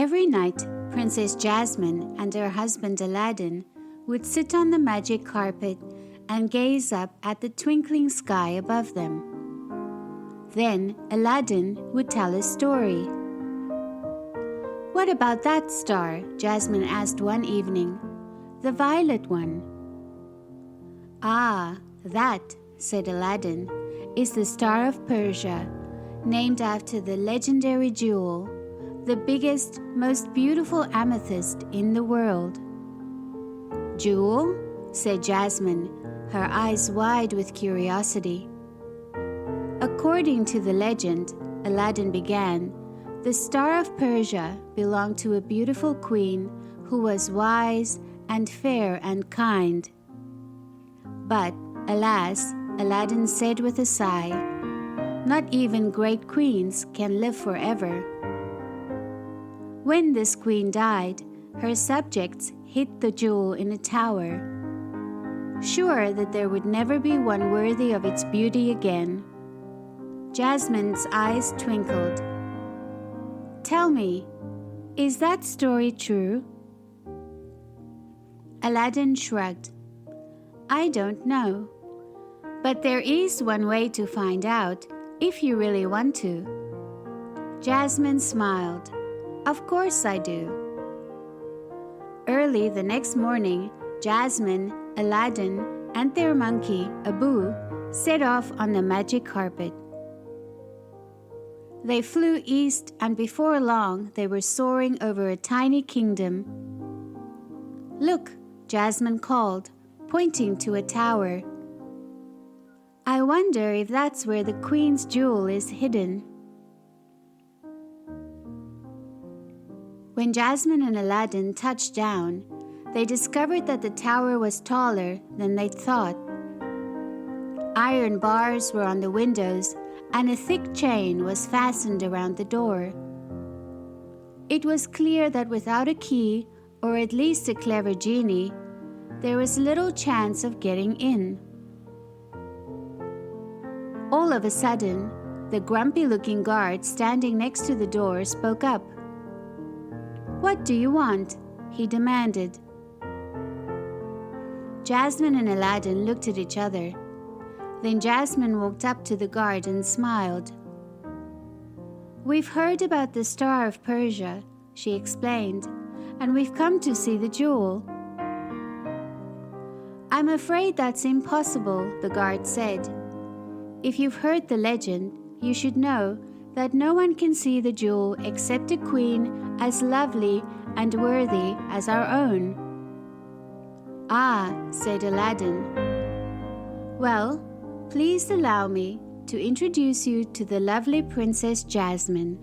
Every night, Princess Jasmine and her husband Aladdin would sit on the magic carpet and gaze up at the twinkling sky above them. Then Aladdin would tell a story. "What about that star?" Jasmine asked one evening. "The violet one." "Ah, that," said Aladdin, "is the Star of Persia, named after the legendary jewel, the biggest, most beautiful amethyst in the world." "Jewel?" said Jasmine, her eyes wide with curiosity. "According to the legend," Aladdin began, "the Star of Persia belonged to a beautiful queen who was wise and fair and kind. But, alas," Aladdin said with a sigh, "not even great queens can live forever." When this queen died, her subjects hid the jewel in a tower, sure that there would never be one worthy of its beauty again. Jasmine's eyes twinkled. "Tell me, is that story true?" Aladdin shrugged. "I don't know. But there is one way to find out, if you really want to." Jasmine smiled. "Of course I do." Early the next morning, Jasmine, Aladdin, and their monkey, Abu, set off on the magic carpet. They flew east, and before long they were soaring over a tiny kingdom. "Look," Jasmine called, pointing to a tower. "I wonder if that's where the queen's jewel is hidden." When Jasmine and Aladdin touched down, they discovered that the tower was taller than they'd thought. Iron bars were on the windows, and a thick chain was fastened around the door. It was clear that without a key, or at least a clever genie, there was little chance of getting in. All of a sudden, the grumpy-looking guard standing next to the door spoke up. "What do you want?" he demanded. Jasmine and Aladdin looked at each other. Then Jasmine walked up to the guard and smiled. "We've heard about the Star of Persia," she explained, "and we've come to see the jewel." "I'm afraid that's impossible," the guard said. "If you've heard the legend, you should know that no one can see the jewel except a queen as lovely and worthy as our own." "Ah," said Aladdin. "Well, please allow me to introduce you to the lovely Princess Jasmine.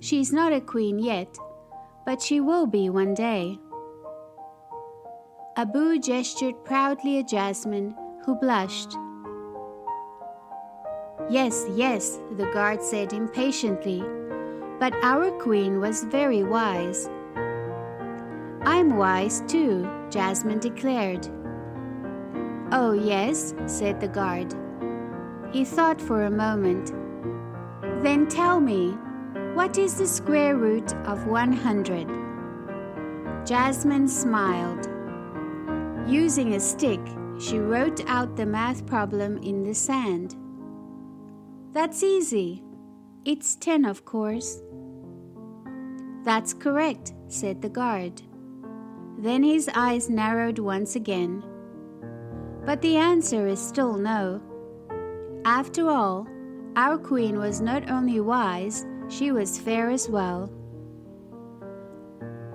She's not a queen yet, but she will be one day." Abu gestured proudly at Jasmine, who blushed. "Yes, yes," the guard said impatiently, "but our queen was very wise." "I'm wise too," Jasmine declared. "Oh yes," said the guard. He thought for a moment. "Then tell me, what is the square root of 100? Jasmine smiled. Using a stick, she wrote out the math problem in the sand. "That's easy. It's 10, of course." "That's correct," said the guard. Then his eyes narrowed once again. "But the answer is still no. After all, our queen was not only wise, she was fair as well."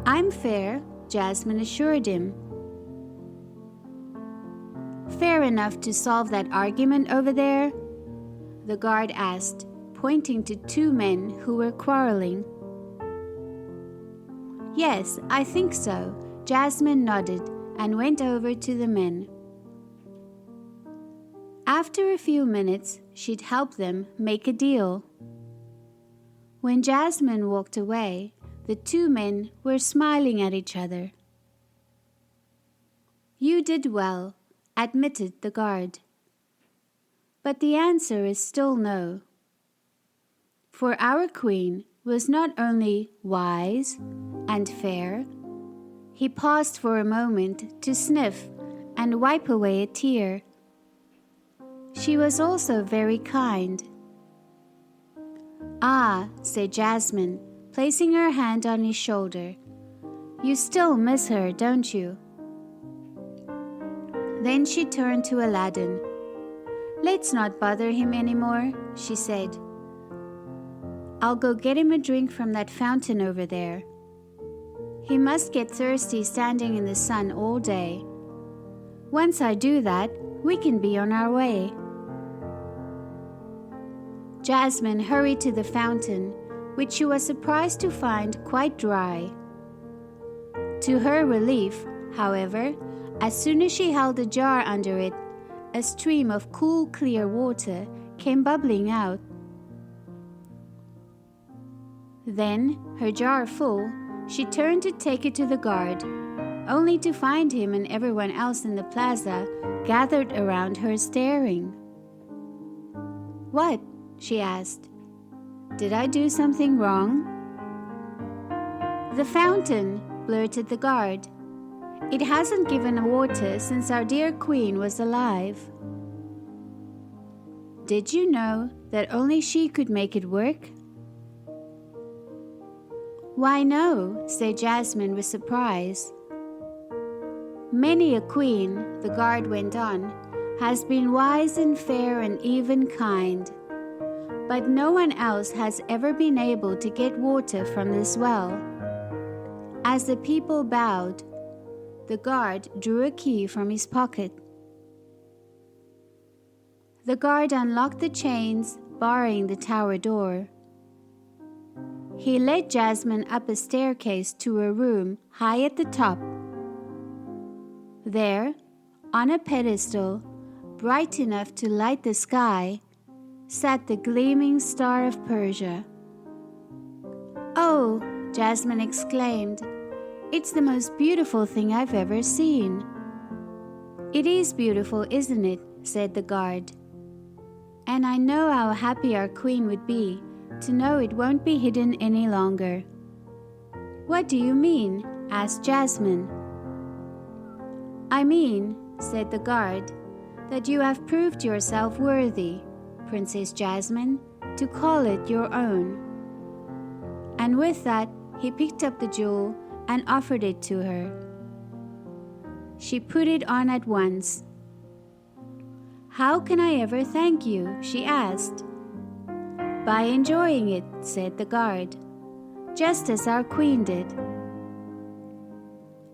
"I'm fair," Jasmine assured him. "Fair enough to solve that argument over there?" the guard asked, pointing to two men who were quarreling. "Yes, I think so," Jasmine nodded and went over to the men. After a few minutes, she'd help them make a deal. When Jasmine walked away, the two men were smiling at each other. "You did well," admitted the guard. "But the answer is still no. For our queen was not only wise and fair. He paused for a moment to sniff and wipe away a tear. She was also very kind. "Ah," said Jasmine, placing her hand on his shoulder. "You still miss her, don't you?" Then she turned to Aladdin. "Let's not bother him anymore," she said. "I'll go get him a drink from that fountain over there. He must get thirsty standing in the sun all day. Once I do that, we can be on our way." Jasmine hurried to the fountain, which she was surprised to find quite dry. To her relief, however, as soon as she held a jar under it, a stream of cool, clear water came bubbling out. Then, her jar full, she turned to take it to the guard, only to find him and everyone else in the plaza gathered around her staring. "What?" she asked. "Did I do something wrong?" "The fountain," blurted the guard. "It hasn't given water since our dear queen was alive." "Did you know that only she could make it work?" "Why, no," said Jasmine with surprise. "Many a queen," the guard went on, "has been wise and fair and even kind. But no one else has ever been able to get water from this well." As the people bowed, the guard drew a key from his pocket. The guard unlocked the chains, barring the tower door. He led Jasmine up a staircase to a room high at the top. There, on a pedestal, bright enough to light the sky, sat the gleaming star of Persia. "Oh," Jasmine exclaimed, "it's the most beautiful thing I've ever seen." "It is beautiful, isn't it?" said the guard. "And I know how happy our queen would be to know it won't be hidden any longer." "What do you mean?" asked Jasmine. "I mean," said the guard, "that you have proved yourself worthy, Princess Jasmine, to call it your own." And with that, he picked up the jewel and offered it to her. She put it on at once. "How can I ever thank you?" she asked. "By enjoying it," said the guard, "just as our queen did.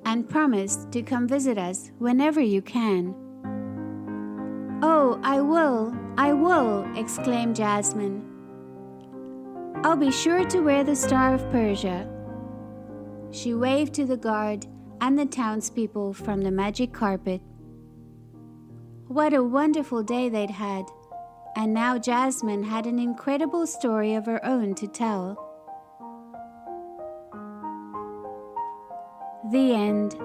And promise to come visit us whenever you can." "Oh, I will," exclaimed Jasmine. "I'll be sure to wear the Star of Persia." She waved to the guard and the townspeople from the magic carpet. What a wonderful day they'd had, and now Jasmine had an incredible story of her own to tell. The end.